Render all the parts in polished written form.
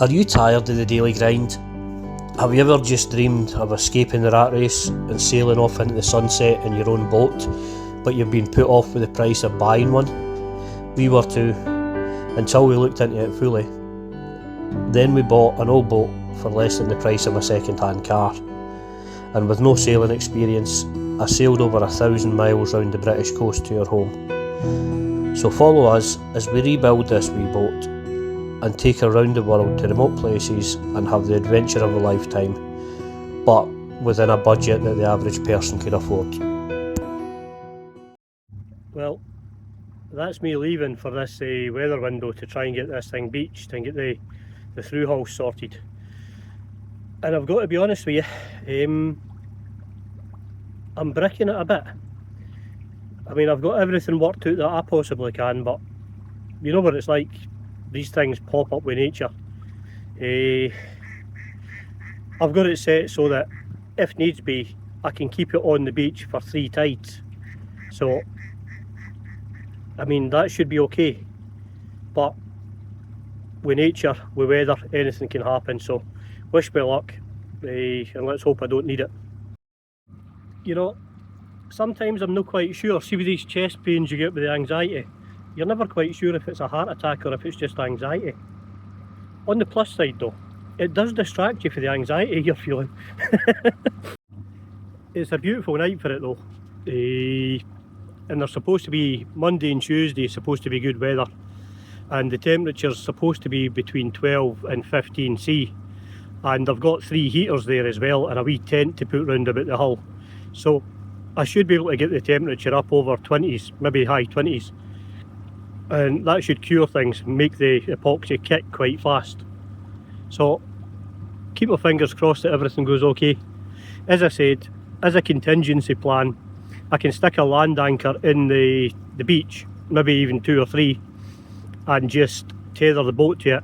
Are you tired of the daily grind? Have you ever just dreamed of escaping the rat race and sailing off into the sunset in your own boat, but you've been put off with the price of buying one? We were too, until we looked into it fully. Then we bought an old boat for less than the price of a second-hand car, and with no sailing experience, I sailed over 1,000 miles round the British coast to our home. So follow us as we rebuild this wee boat and take her round the world to remote places and have the adventure of a lifetime, but within a budget that the average person could afford. Well, that's me leaving for this weather window to try and get this thing beached and get the through hull sorted. And I've got to be honest with you, I'm bricking it a bit. I mean, I've got everything worked out that I possibly can, but you know what it's like. These things pop up with nature. I've got it set so that if needs be, I can keep it on the beach for 3 tides. So, I mean, that should be okay. But with nature, with weather, anything can happen. So, wish me luck, and let's hope I don't need it. You know, sometimes I'm not quite sure. See, with these chest pains you get with the anxiety, you're never quite sure if it's a heart attack or if it's just anxiety. On the plus side though, it does distract you for the anxiety you're feeling. It's a beautiful night for it though. And there's supposed to be, Monday and Tuesday supposed to be good weather. And the temperature's supposed to be between 12 and 15 C. And I've got 3 heaters there as well and a wee tent to put round about the hull. So I should be able to get the temperature up over 20s, maybe high 20s. And that should cure things, make the epoxy kick quite fast. So keep my fingers crossed that everything goes okay. As I said, as a contingency plan, I can stick a land anchor in the beach, maybe even 2 or 3, and just tether the boat to it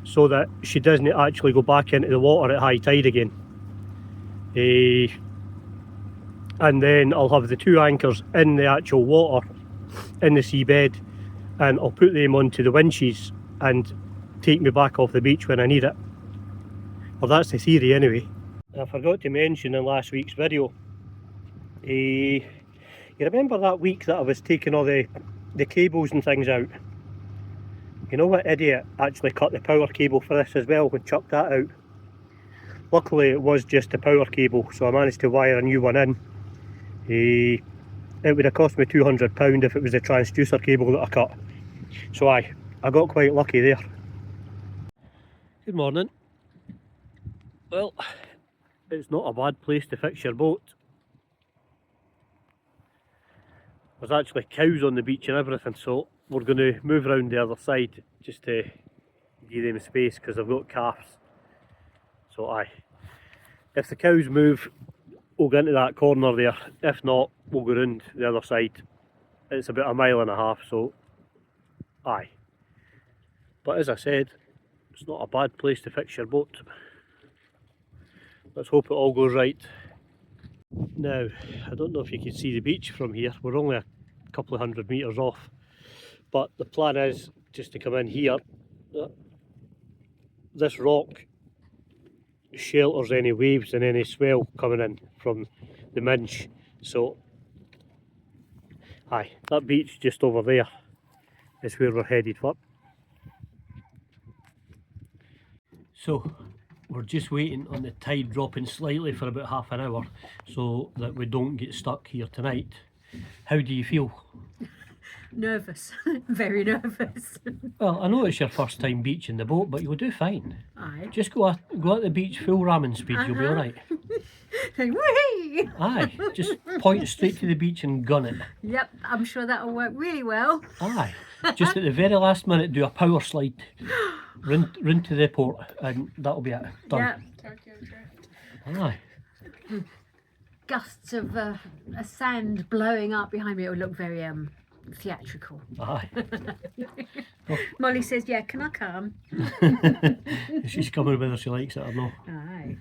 so that she doesn't actually go back into the water at high tide again. And then I'll have the 2 anchors in the actual water, in the seabed, and I'll put them onto the winches and take me back off the beach when I need it. Well, that's the theory anyway. I forgot to mention in last week's video, you remember that week that I was taking all the cables and things out? You know what idiot actually cut the power cable for this as well and chucked that out? Luckily it was just a power cable, so I managed to wire a new one in. It would have cost me £200 if it was a transducer cable that I cut. So I got quite lucky there. Good morning. Well, it's not a bad place to fix your boat. There's actually cows on the beach and everything, so we're going to move around the other side just to give them space because I've got calves. So if the cows move, we'll go into that corner there. If not, we'll go round the other side. It's about 1.5 miles, so but as I said, it's not a bad place to fix your boat. Let's hope it all goes right. Now, I don't know if you can see the beach from here. We're only a couple of 100 metres off, but the plan is just to come in here. This rock shelters any waves and any swell coming in from the Minch. So that beach just over there is where we're headed for. So we're just waiting on the tide dropping slightly for about half an hour so that we don't get stuck here tonight. How do you feel? Nervous, very nervous. Well, I know it's your first time beaching the boat, but you'll do fine. Aye. Just go at the beach full ramming speed, you'll be alright. Whee! Aye, just point straight to the beach and gun it. Yep, I'm sure that'll work really well. Aye, just at the very last minute do a power slide, run to the port, and that'll be it, done. Yep. Aye. Gusts of sand blowing up behind me, it will look very theatrical. Aye. Molly says, yeah, can I come? She's coming whether she likes it or not. Aye.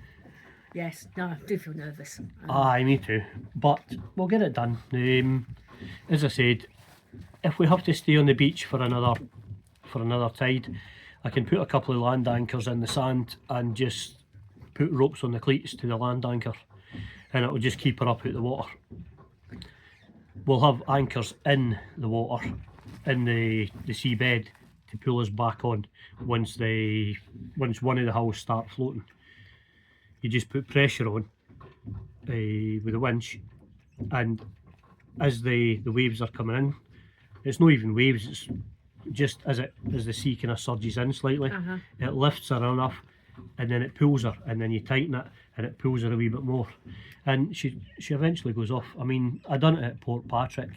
Yes, no, I do feel nervous. Aye, me too. But we'll get it done. As I said, if we have to stay on the beach for another tide, I can put a couple of land anchors in the sand and just put ropes on the cleats to the land anchor, and it will just keep her up out the water. We'll have anchors in the water, in the seabed, to pull us back on once one of the hulls start floating. You just put pressure on with a winch, and as the waves are coming in, it's not even waves, it's just as the sea kind of surges in slightly, it lifts her enough, and then it pulls her, and then you tighten it and it pulls her a wee bit more, and she eventually goes off. I mean, I done it at Port Patrick,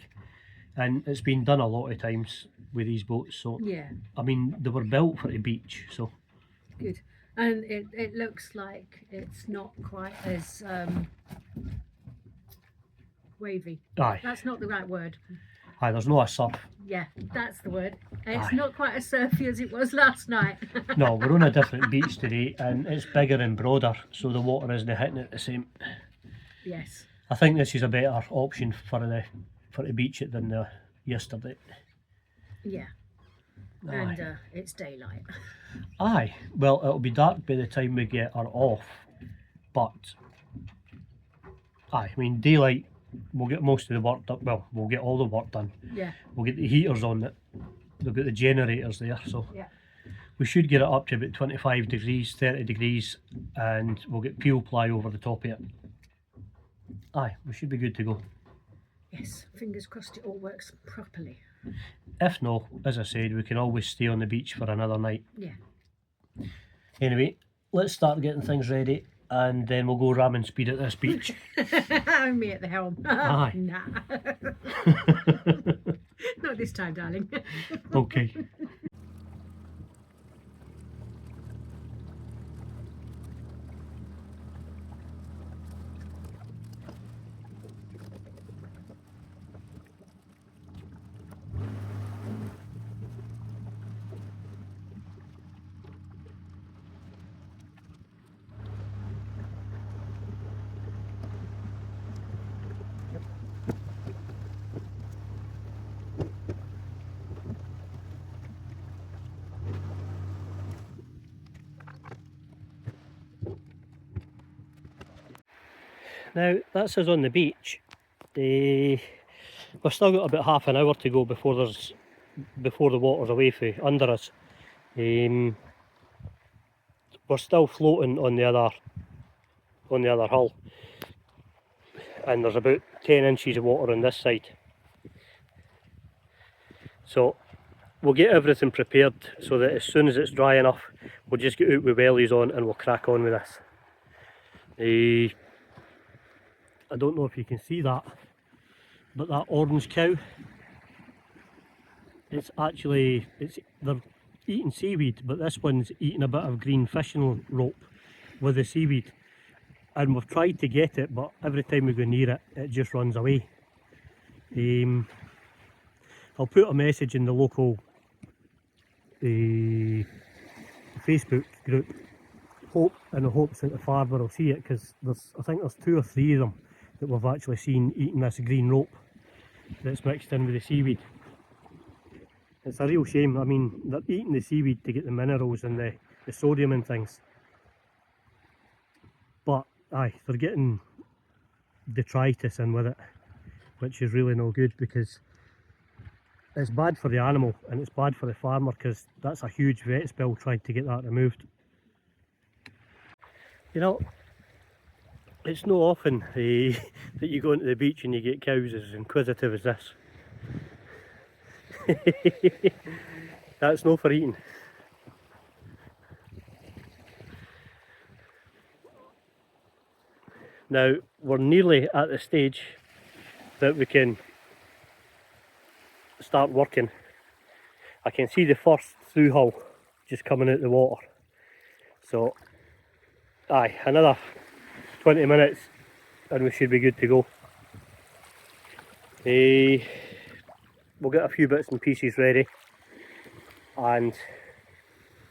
and it's been done a lot of times with these boats, so Yeah. I mean, they were built for the beach, so Good. And it looks like it's not quite as wavy. aye, That's not the right word. there's no a surf. Yeah, that's the word. It's Aye. not quite as surfy as it was last night. No, we're on a different beach today, and it's bigger and broader, so the water isn't hitting it the same. Yes. I think this is a better option for the beach than the yesterday. Yeah. And it's daylight. Aye, well, it'll be dark by the time we get her off, but aye, I mean, daylight, we'll get most of the work done. Well, we'll get all the work done. Yeah. We'll get the heaters on it. They've got the generators there, so Yeah. we should get it up to about 25 degrees, 30 degrees, and we'll get peel ply over the top of it. Aye, we should be good to go. Yes. Fingers crossed it all works properly. If not, as I said, we can always stay on the beach for another night. Yeah. Anyway, let's start getting things ready, and then we'll go ramming speed at this beach. Me at the helm. Aye. Nah. Not this time, darling. Okay. Now, that's us on the beach. We've still got about half an hour to go before the water's away from under us. We're still floating on the other hull, and there's about 10 inches of water on this side. So we'll get everything prepared so that as soon as it's dry enough, we'll just get out with wellies on and we'll crack on with this. I don't know if you can see that, but that orange cow, they're eating seaweed, but this one's eating a bit of green fishing rope with the seaweed, and we've tried to get it, but every time we go near it, it just runs away. I'll put a message in the local Facebook group, in the hopes that the farmer will see it, because I think there's 2 or 3 of them that we've actually seen eating this green rope that's mixed in with the seaweed. It's a real shame. I mean, they're eating the seaweed to get the minerals and the sodium and things, but aye, they're getting detritus in with it, which is really no good, because it's bad for the animal and it's bad for the farmer, because that's a huge vet's bill trying to get that removed. You know, it's no often that you go into the beach and you get cows as inquisitive as this. That's no for eating. Now, we're nearly at the stage that we can start working. I can see the first through hull just coming out the water. So, aye, another 20 minutes and we should be good to go. We'll get a few bits and pieces ready, and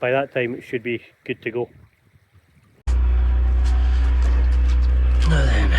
by that time it should be good to go. Now then.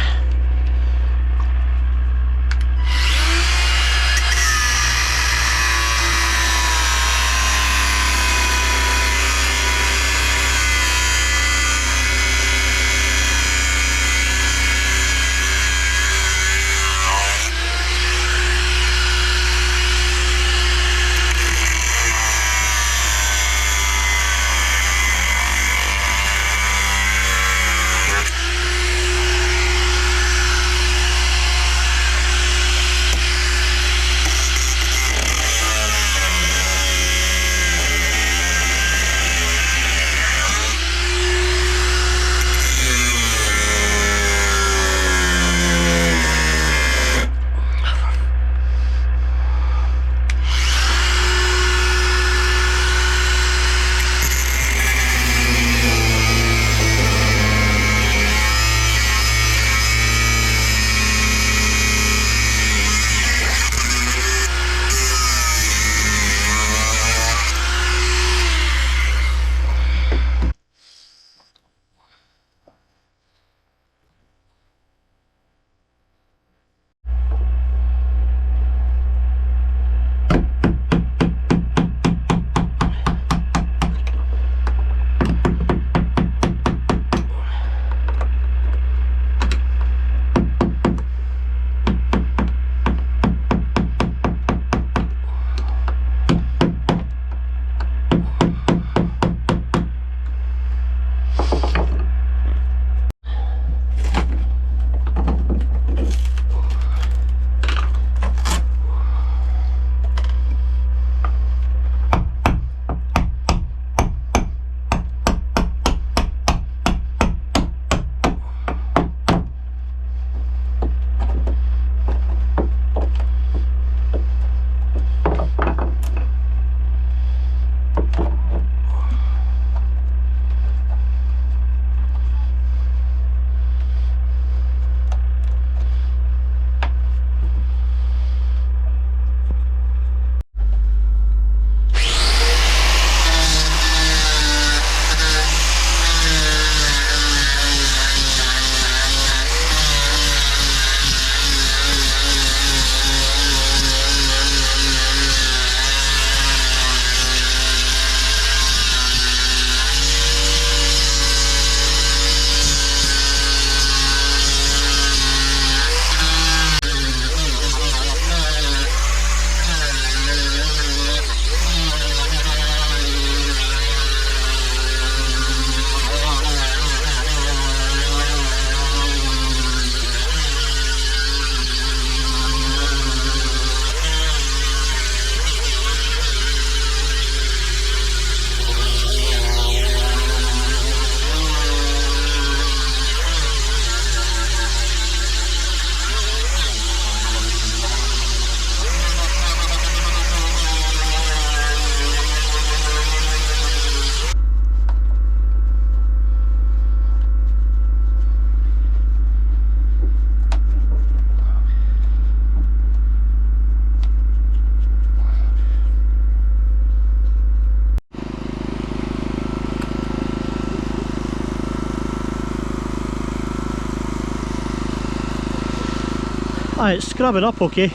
Ah, it's scrubbing up okay.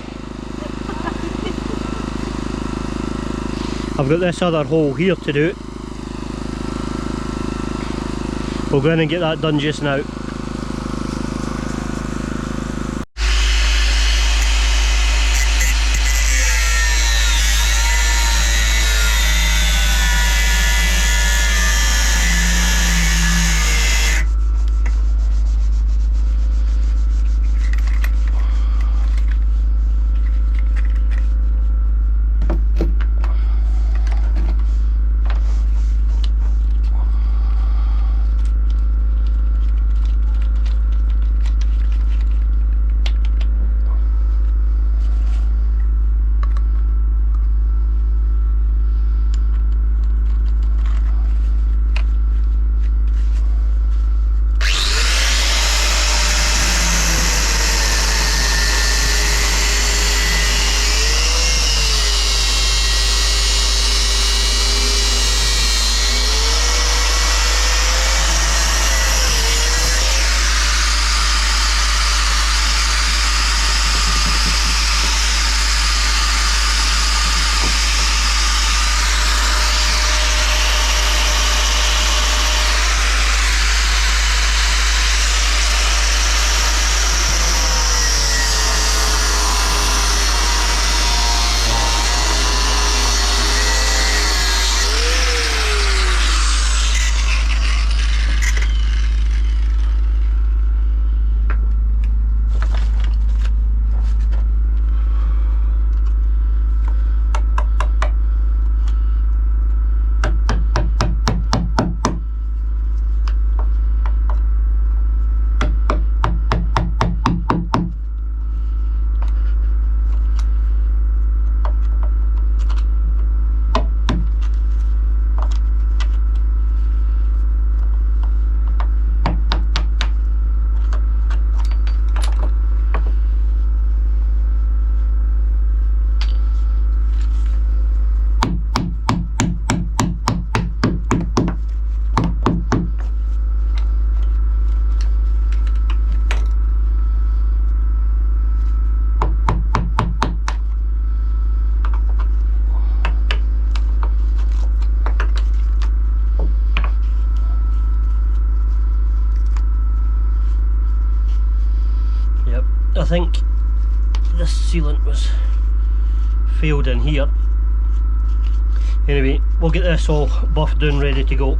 I've got this other hole here to do. We'll go in and get that done just now. I think this sealant was failed in here. Anyway, we'll get this all buffed down, ready to go.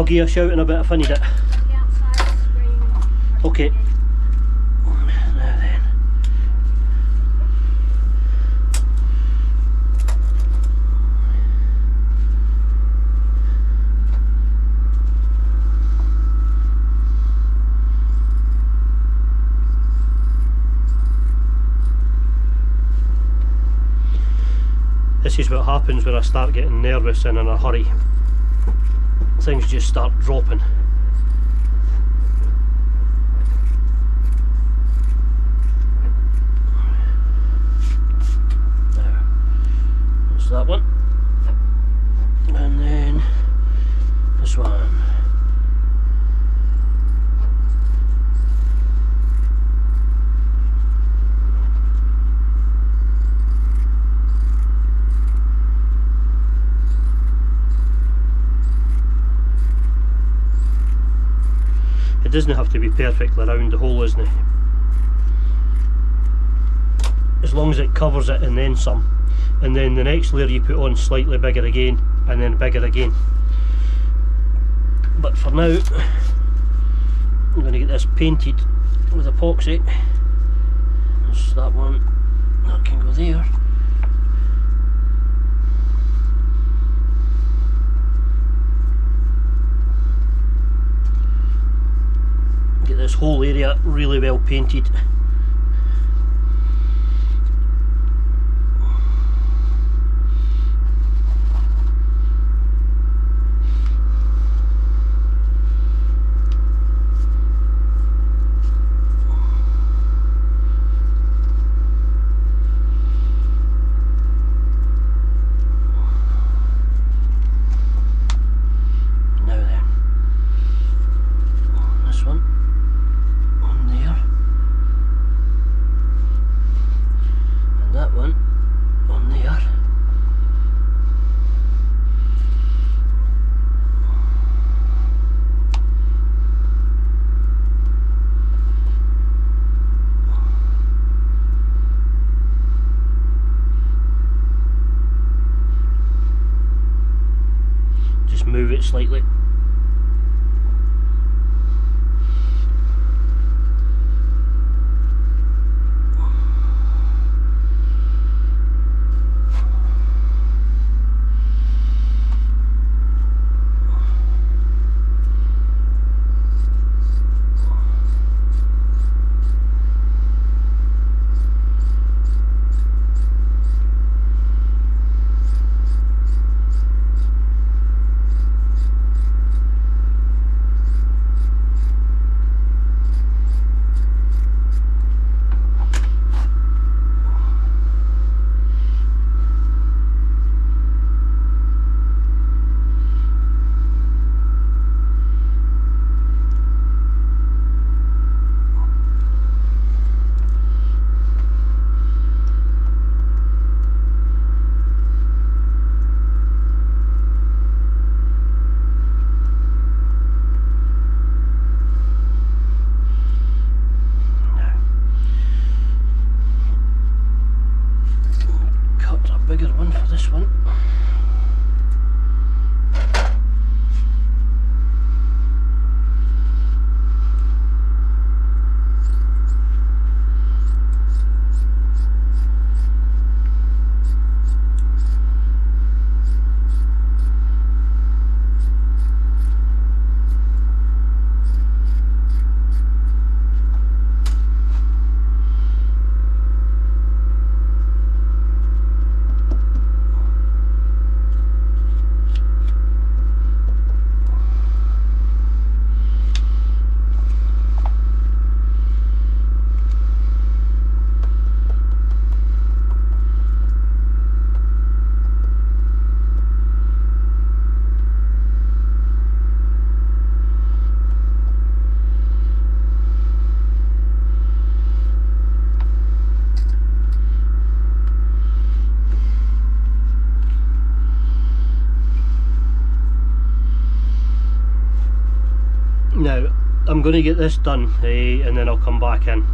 I'll give you a shout in a bit if I need it. The outside screen. Okay. Now then. This is what happens when I start getting nervous and in a hurry. Things just start dropping. Now, that's that one. And then this one. It doesn't have to be perfectly round the hole, isn't it? As long as it covers it and then some. And then the next layer you put on slightly bigger again, and then bigger again. But for now, I'm going to get this painted with epoxy. That's that one, that can go there. Get this whole area really well painted. Now then, this one. That one on there. Just move it slightly. Bigger one for this one. Now, I'm going to get this done, and then I'll come back in.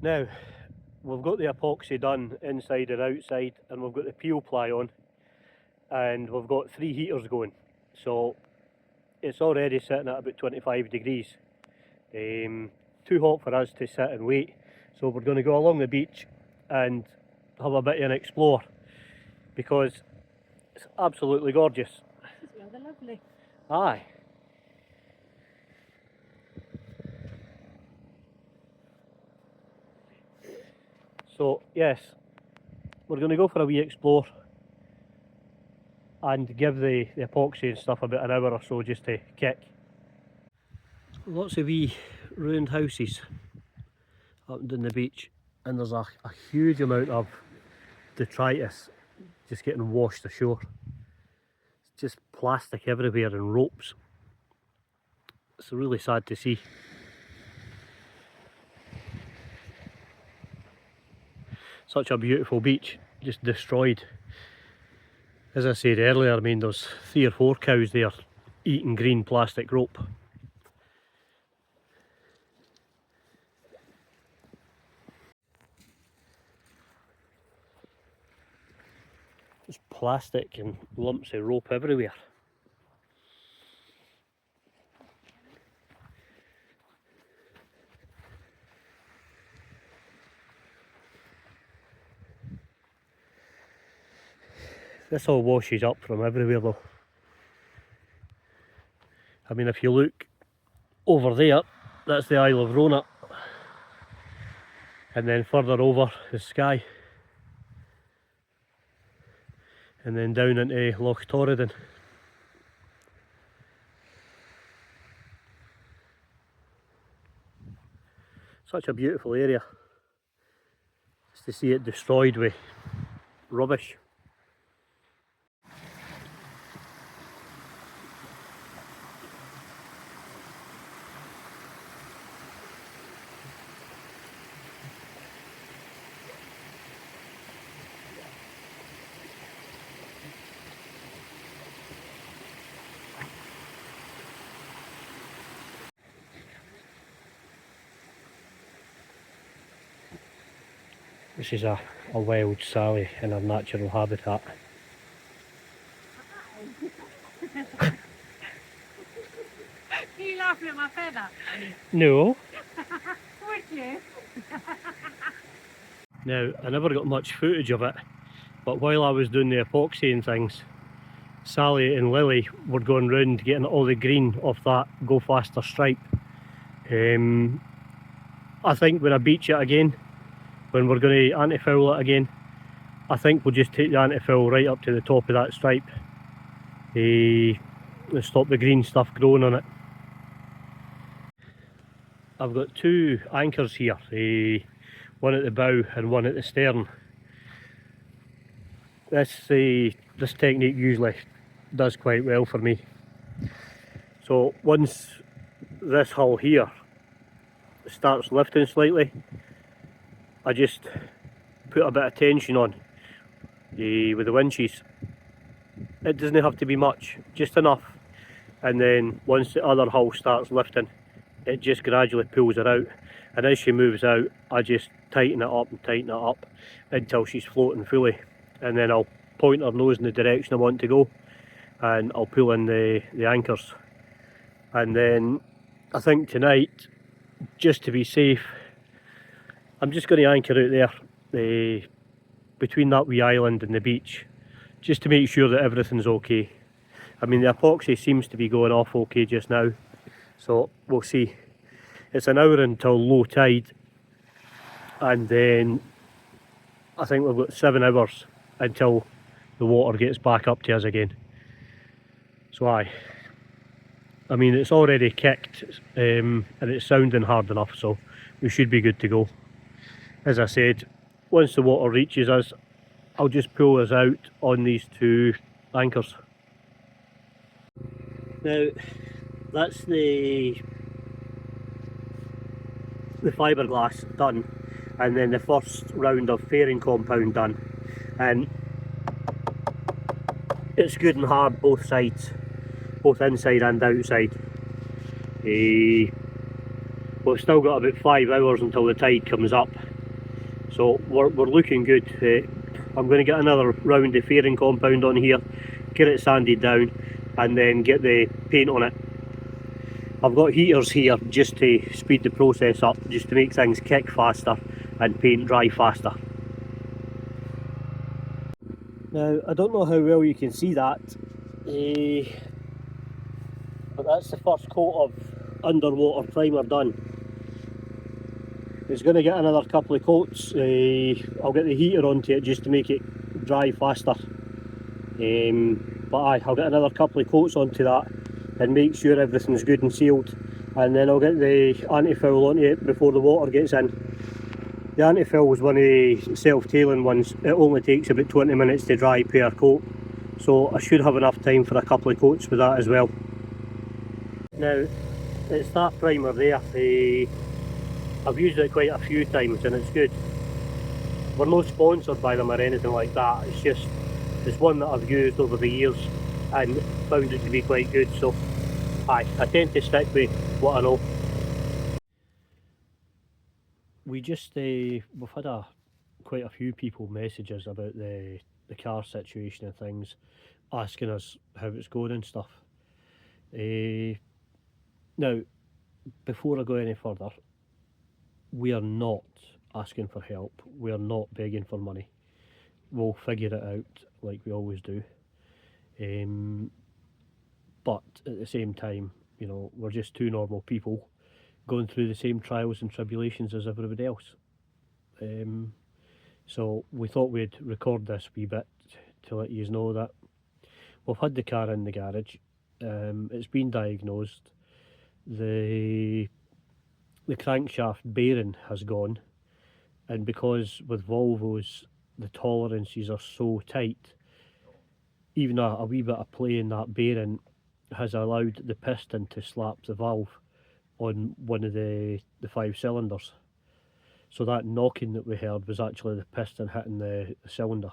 Now, we've got the epoxy done inside and outside, and we've got the peel ply on, and we've got 3 heaters going, so it's already sitting at about 25 degrees. Too hot for us to sit and wait, so we're going to go along the beach and have a bit of an explore, because it's absolutely gorgeous. It's rather lovely. Aye. So yes, we're going to go for a wee explore and give the epoxy and stuff about an hour or so just to kick. Lots of wee ruined houses up and down the beach, and there's a huge amount of detritus just getting washed ashore. It's just plastic everywhere and ropes. It's really sad to see. Such a beautiful beach, just destroyed. As I said earlier, I mean, there's 3 or 4 cows there eating green plastic rope. There's plastic and lumps of rope everywhere. This all washes up from everywhere though. I mean, if you look over there, that's the Isle of Rona, and then further over is Skye, and then down into Loch Torridon. Such a beautiful area. Just to see it destroyed with rubbish. This is a wild Sally in her natural habitat. Are you laughing at my feather? No. Would you? Now, I never got much footage of it, but while I was doing the epoxy and things, Sally and Lily were going round getting all the green off that Go Faster stripe. I think when I beach it again, when we're going to antifoul it again, I think we'll just take the antifoul right up to the top of that stripe to stop the green stuff growing on it. I've got 2 anchors here, one at the bow and one at the stern. This technique usually does quite well for me. So once this hull here starts lifting slightly, I just put a bit of tension on with the winches. It doesn't have to be much, just enough, and then once the other hull starts lifting, it just gradually pulls her out, and as she moves out, I just tighten it up and tighten it up until she's floating fully, and then I'll point her nose in the direction I want to go, and I'll pull in the anchors. And then I think tonight, just to be safe, I'm just going to anchor out there between that wee island and the beach, just to make sure that everything's okay. I mean, the epoxy seems to be going off okay just now, so we'll see. It's an hour until low tide, and then I think we've got 7 hours until the water gets back up to us again. So I mean, it's already kicked, and it's sounding hard enough, so we should be good to go. As I said, once the water reaches us, I'll just pull us out on these 2 anchors. Now, that's the fiberglass done, and then the first round of fairing compound done, and it's good and hard both sides, both inside and outside. We've still got about 5 hours until the tide comes up, So we're looking good. I'm going to get another round of fairing compound on here, get it sanded down, and then get the paint on it. I've got heaters here just to speed the process up, just to make things kick faster and paint dry faster. Now, I don't know how well you can see that, but that's the first coat of underwater primer done. It's going to get another couple of coats. I'll get the heater onto it just to make it dry faster. But I'll get another couple of coats onto that and make sure everything's good and sealed. And then I'll get the antifoul onto it before the water gets in. The antifoul was one of the self-tailing ones. It only takes about 20 minutes to dry per coat. So I should have enough time for a couple of coats with that as well. Now, it's that primer there. I've used it quite a few times and it's good. We're not sponsored by them or anything like that, it's one that I've used over the years and found it to be quite good, so I tend to stick with what I know. We've had quite a few people message us about the car situation and things, asking us how it's going and stuff. Now, before I go any further, we are not asking for help, we are not begging for money. We'll figure it out like we always do. But at the same time, you know, we're just two normal people going through the same trials and tribulations as everybody else. So we thought we'd record this wee bit to let you know that we've had the car in the garage. It's been diagnosed. The crankshaft bearing has gone, and because with Volvos the tolerances are so tight, even a wee bit of play in that bearing has allowed the piston to slap the valve on one of the 5 cylinders. So that knocking that we heard was actually the piston hitting the cylinder,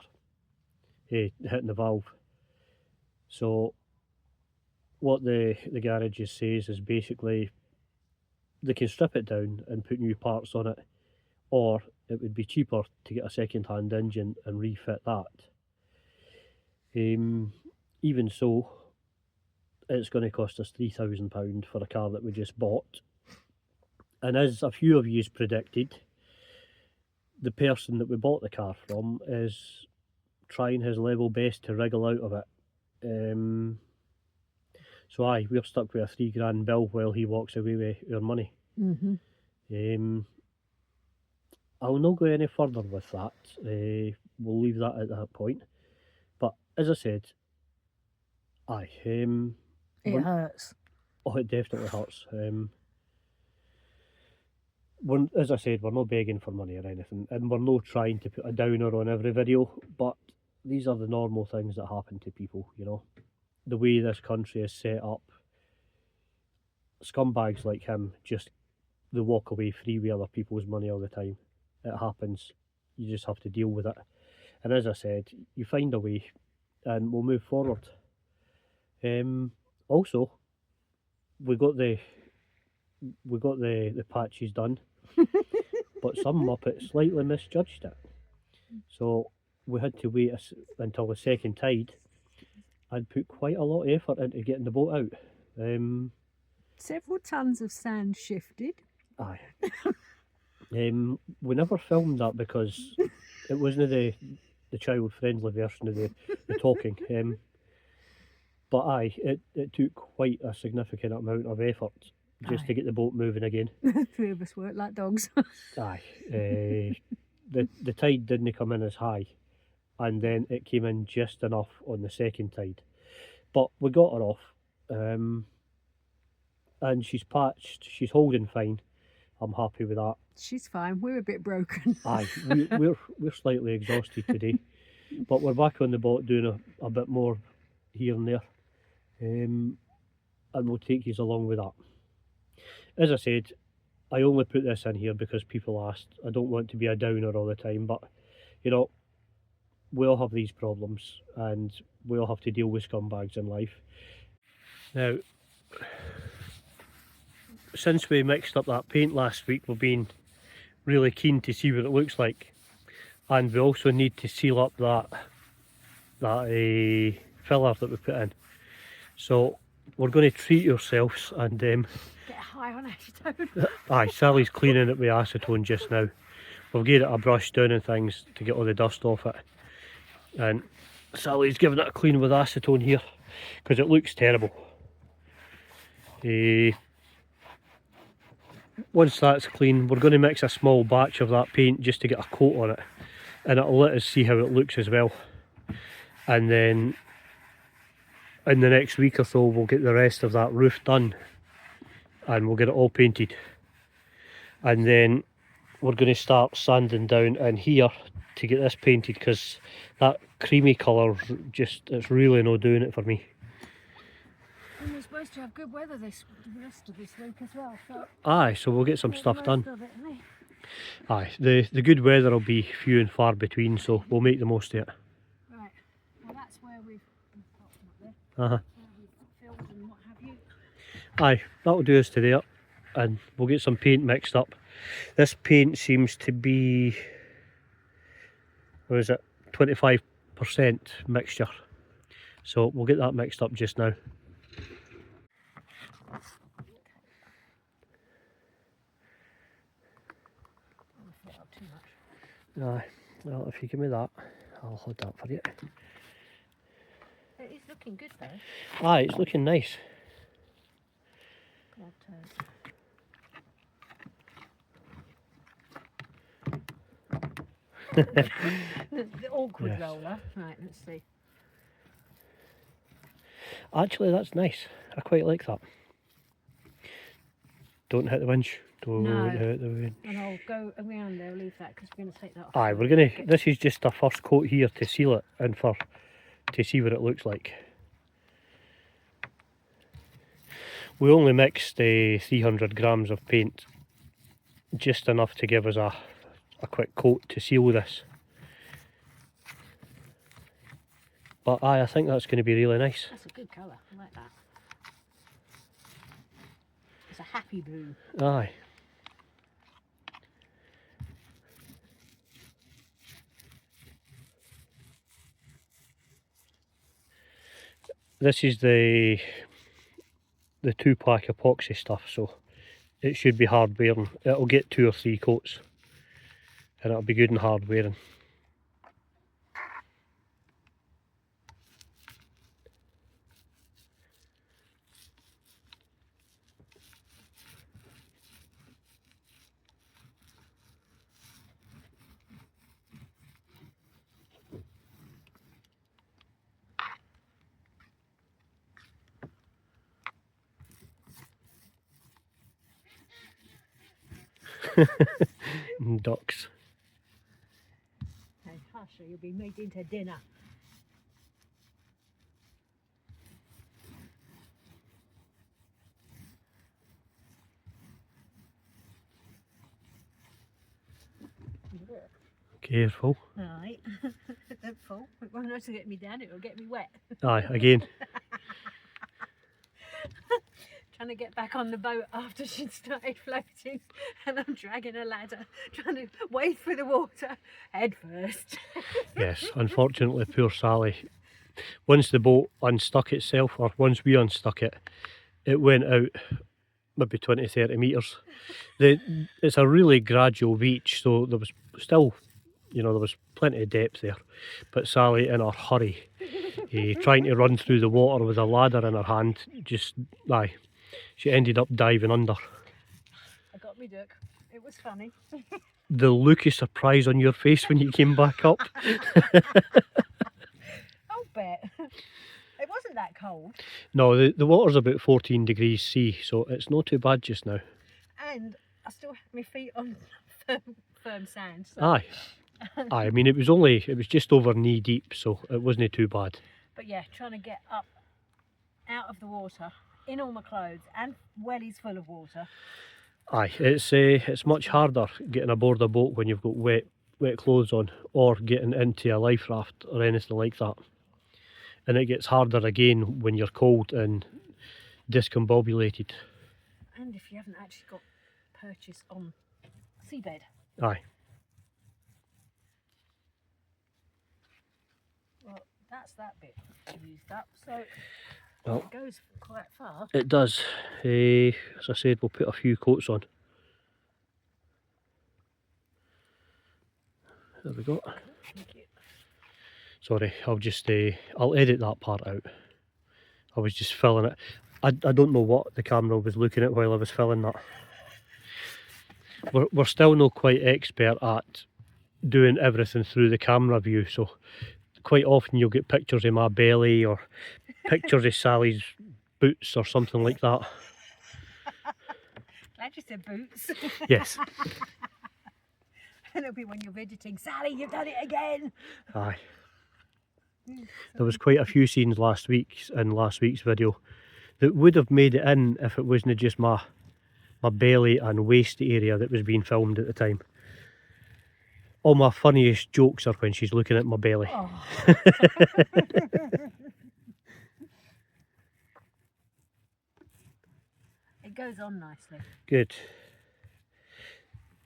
hitting the valve. So what the garage says is basically they can strip it down and put new parts on it, or it would be cheaper to get a second-hand engine and refit that. Even so, it's going to cost us £3,000 for a car that we just bought. And as a few of you's predicted, the person that we bought the car from is trying his level best to wriggle out of it. So we're stuck with a £3,000 bill while he walks away with our money. I'll not go any further with that. We'll leave that at that point. But as I said, it hurts. Oh, it definitely hurts. As I said, we're not begging for money or anything, and we're not trying to put a downer on every video, but these are the normal things that happen to people, you know. The way this country is set up, scumbags like him they walk away free with other people's money all the time. It happens. You just have to deal with it. And as I said, you find a way and we'll move forward. Also, we got the patches done, but some muppet slightly misjudged it. So we had to wait until the second tide and put quite a lot of effort into getting the boat out. Several tons of sand shifted. Aye. We never filmed that because it wasn't the child-friendly version of the talking. But it took quite a significant amount of effort just to get the boat moving again. 3 of us worked like dogs. Aye. The tide didn't come in as high, and then it came in just enough on the second tide. But we got her off, and she's patched. She's holding fine. I'm happy with that. She's fine. We're a bit broken. Aye, we're slightly exhausted today, but we're back on the boat doing a bit more here and there, and we'll take you along with that. As I said, I only put this in here because people asked. I don't want to be a downer all the time, but you know, we all have these problems and we all have to deal with scumbags in life. Now, since we mixed up that paint last week, we've been really keen to see what it looks like. And we also need to seal up that filler that we put in. So we're going to treat ourselves and Get high on acetone. aye, Sally's cleaning it with acetone just now. We'll get it a brush down and things to get all the dust off it. And Sally's giving it a clean with acetone here because it looks terrible. Once that's clean, we're going to mix a small batch of that paint just to get a coat on it, and it'll let us see how it looks as well. And then in the next week or so we'll get the rest of that roof done and we'll get it all painted. And then we're going to start sanding down in here to get this painted, because that creamy colour, it's really no doing it for me. And we're supposed to have good weather the rest of this week as well. So Aye, so we'll get some stuff done. Of it, eh? Aye, the good weather will be few and far between, so we'll make the most of it. Right, well that's where we've Uh-huh. filled and what have you. Aye, that'll do us to there, and we'll get some paint mixed up. This paint seems to be, what is it, 25% mixture. So we'll get that mixed up just now. Aye, well if you give me that, I'll hold that for you. It is looking good though. Aye, it's looking nice. The awkward Yes. roller. Right, let's see. Actually, that's nice. I quite like that. Don't hit the winch. Don't No. hit the winch. And I'll go around there, leave that because we're going to take that off. Aye, we're gonna. This is just a first coat here to seal it and to see what it looks like. We only mixed 300 grams of paint, just enough to give us a quick coat to seal this. But aye, I think that's going to be really nice. That's a good colour. I like that. It's a happy blue. Aye. This is the 2-pack epoxy stuff, so it should be hard wearing. It'll get 2 or 3 coats and it'll be good and hard wearing. Ducks. Hey, hush, or you'll be made into dinner. Careful. Right. Don't fall. It won't also get me down, it'll get me wet. Aye, again. Trying to get back on the boat after she'd started floating, and I'm dragging a ladder, trying to wade through the water head first. Yes, unfortunately, poor Sally. Once the boat unstuck itself, or once we unstuck it, it went out maybe 20-30 metres. It's a really gradual beach, so there was still, there was plenty of depth there. But Sally, in her hurry, trying to run through the water with a ladder in her hand, she ended up diving under. I got me duck. It was funny. The look of surprise on your face when you came back up. I'll bet. It wasn't that cold. No, the water's about 14 degrees C, so it's not too bad just now. And I still had my feet on firm sand. So. Aye. I mean, it was just over knee deep, so it wasn't too bad. But yeah, trying to get up out of the water in all my clothes and wellies full of water. Aye, it's much harder getting aboard a boat when you've got wet clothes on, or getting into a life raft or anything like that. And it gets harder again when you're cold and discombobulated. And if you haven't actually got purchase on seabed. Aye. Well, that's that bit used up, so Well, it goes quite far. it does. As I said, we'll put a few coats on. There we go. Thank you. Sorry, I'll edit that part out. I was just filling it. I don't know what the camera was looking at while I was filling that. We're still not quite expert at doing everything through the camera view, so quite often you'll get pictures of my belly or pictures of Sally's boots or something like that. Glad you said boots. Yes. And it'll be when you're editing, Sally, you've done it again. Aye. There was quite a few scenes in last week's video that would have made it in if it wasn't just my belly and waist area that was being filmed at the time. All my funniest jokes are when she's looking at my belly. Oh. It goes on nicely. Good.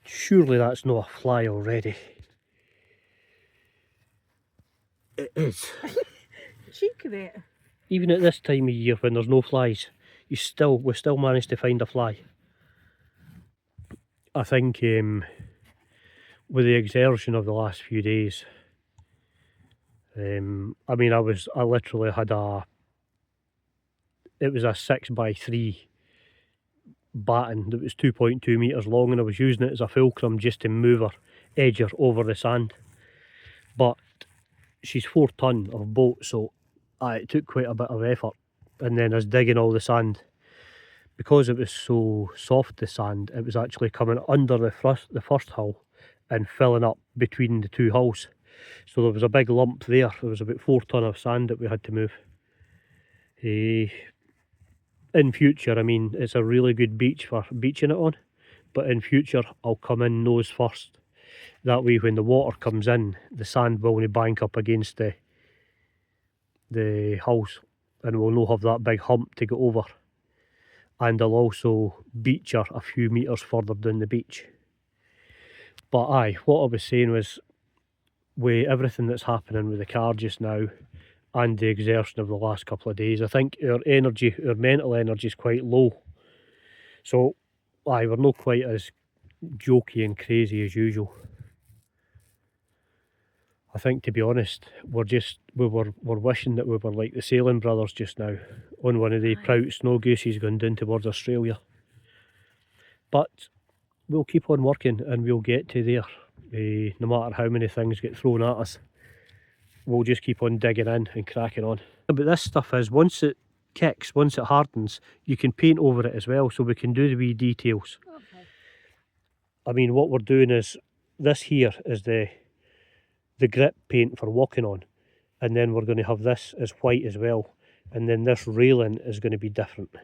Surely that's not a fly already. It is. Cheek of it. Even at this time of year when there's no flies, we still managed to find a fly. I think with the exertion of the last few days, I mean, I literally had it was a 6x3 batten that was 2.2 metres long, and I was using it as a fulcrum just to move her edger over the sand. But she's 4 ton of boat, so it took quite a bit of effort. And then as digging all the sand, because it was so soft, the sand, it was actually coming under the first hull and filling up between the two hulls. So there was a big lump there. There was about 4 ton of sand that we had to move. In future, I mean, it's a really good beach for beaching it on, but in future I'll come in nose first. That way when the water comes in, the sand will only bank up against the hulls, and we'll not have that big hump to go over. And I'll also beach her a few metres further down the beach. But aye, what I was saying was, with everything that's happening with the car just now, and the exertion of the last couple of days, I think our mental energy is quite low. So aye, we're not quite as jokey and crazy as usual. I think, to be honest, we're wishing that we were like the Sailing Brothers just now, on one of the proud snow gooses going down towards Australia. But we'll keep on working and we'll get to there. No matter how many things get thrown at us, we'll just keep on digging in and cracking on. But this stuff is, once it kicks, once it hardens, you can paint over it as well, so we can do the wee details. Okay. I mean, what we're doing is, this here is the grip paint for walking on, and then we're going to have this as white as well, and then this railing is going to be different.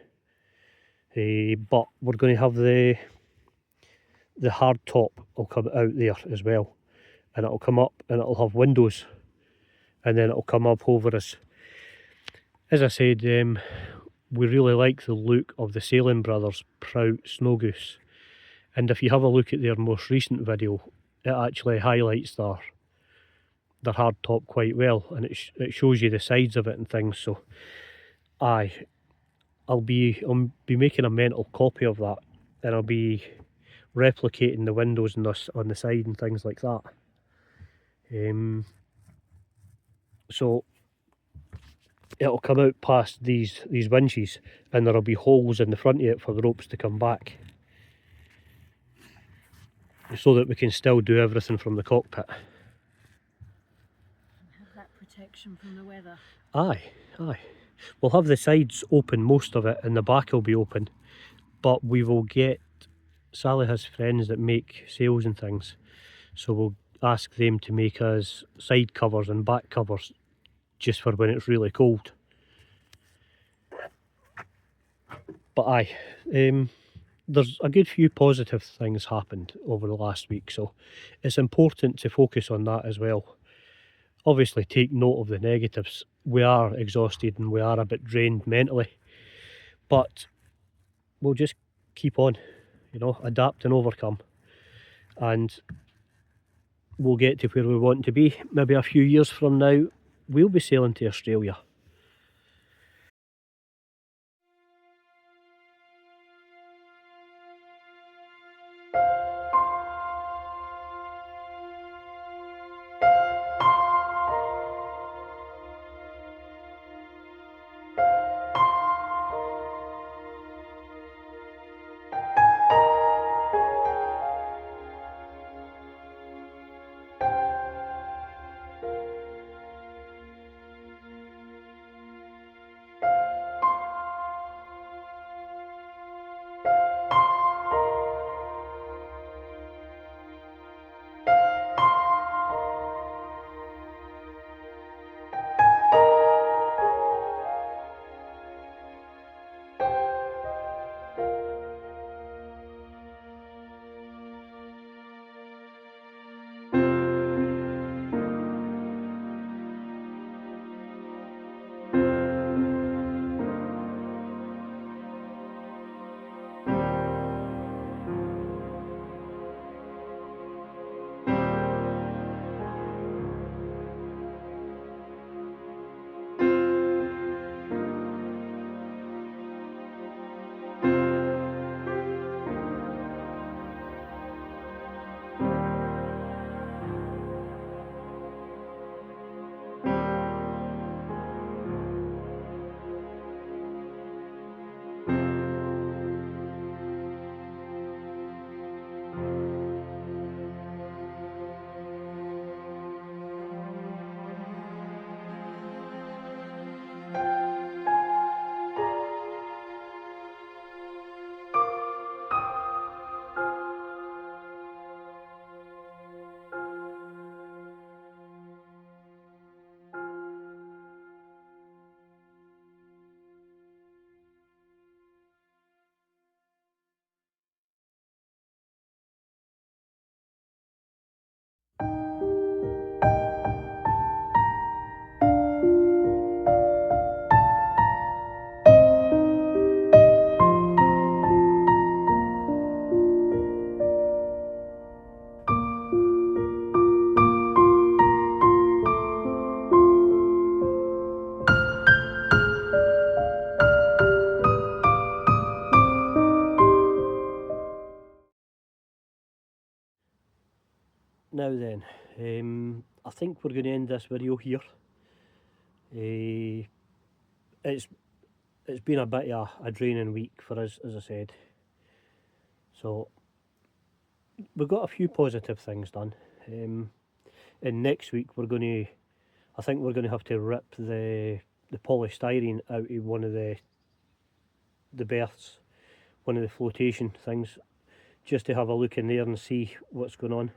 But we're going to have the hard top will come out there as well, and it'll come up and it'll have windows, and then it'll come up over us. As I said, we really like the look of the Sailing Brothers Prout Snow Goose, and if you have a look at their most recent video, it actually highlights their hard top quite well, and it shows you the sides of it and things. So aye, I'll be making a mental copy of that, and I'll be replicating the windows on the side and things like that. So it'll come out past these winches, and there'll be holes in the front of it for the ropes to come back, so that we can still do everything from the cockpit. Have that protection from the weather. Aye. We'll have the sides open, most of it, and the back will be open, but we will get, Sally has friends that make sails and things, so we'll ask them to make us side covers and back covers just for when it's really cold. But aye, there's a good few positive things happened over the last week, so it's important to focus on that as well. Obviously take note of the negatives. We are exhausted and we are a bit drained mentally, but we'll just keep on, adapt and overcome, and we'll get to where we want to be. Maybe a few years from now, we'll be sailing to Australia. Now then, I think we're going to end this video here. It's been a bit of a draining week for us, as I said. So we've got a few positive things done. And next week I think we're going to have to rip the polystyrene out of one of the berths, one of the flotation things, just to have a look in there and see what's going on.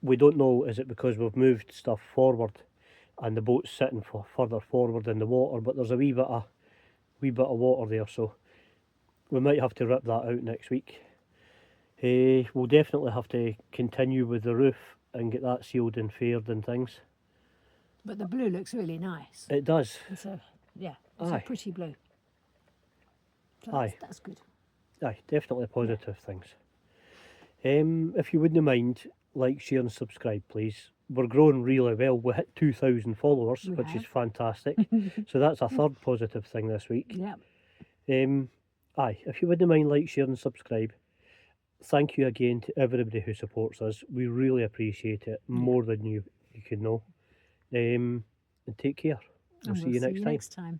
We don't know, is it because we've moved stuff forward and the boat's sitting further forward in the water, but there's a wee bit of water there, so we might have to rip that out next week. We'll definitely have to continue with the roof and get that sealed and faired and things. But the blue looks really nice. It does. It's a pretty blue. So that's good. Aye, definitely positive things. If you wouldn't mind, like, share and subscribe, please. We're growing really well. We hit 2,000 followers, which is fantastic. So that's a third positive thing this week. Yeah. If you wouldn't mind, like, share and subscribe. Thank you again to everybody who supports us. We really appreciate it, more than you can know. And take care. We'll see you next time.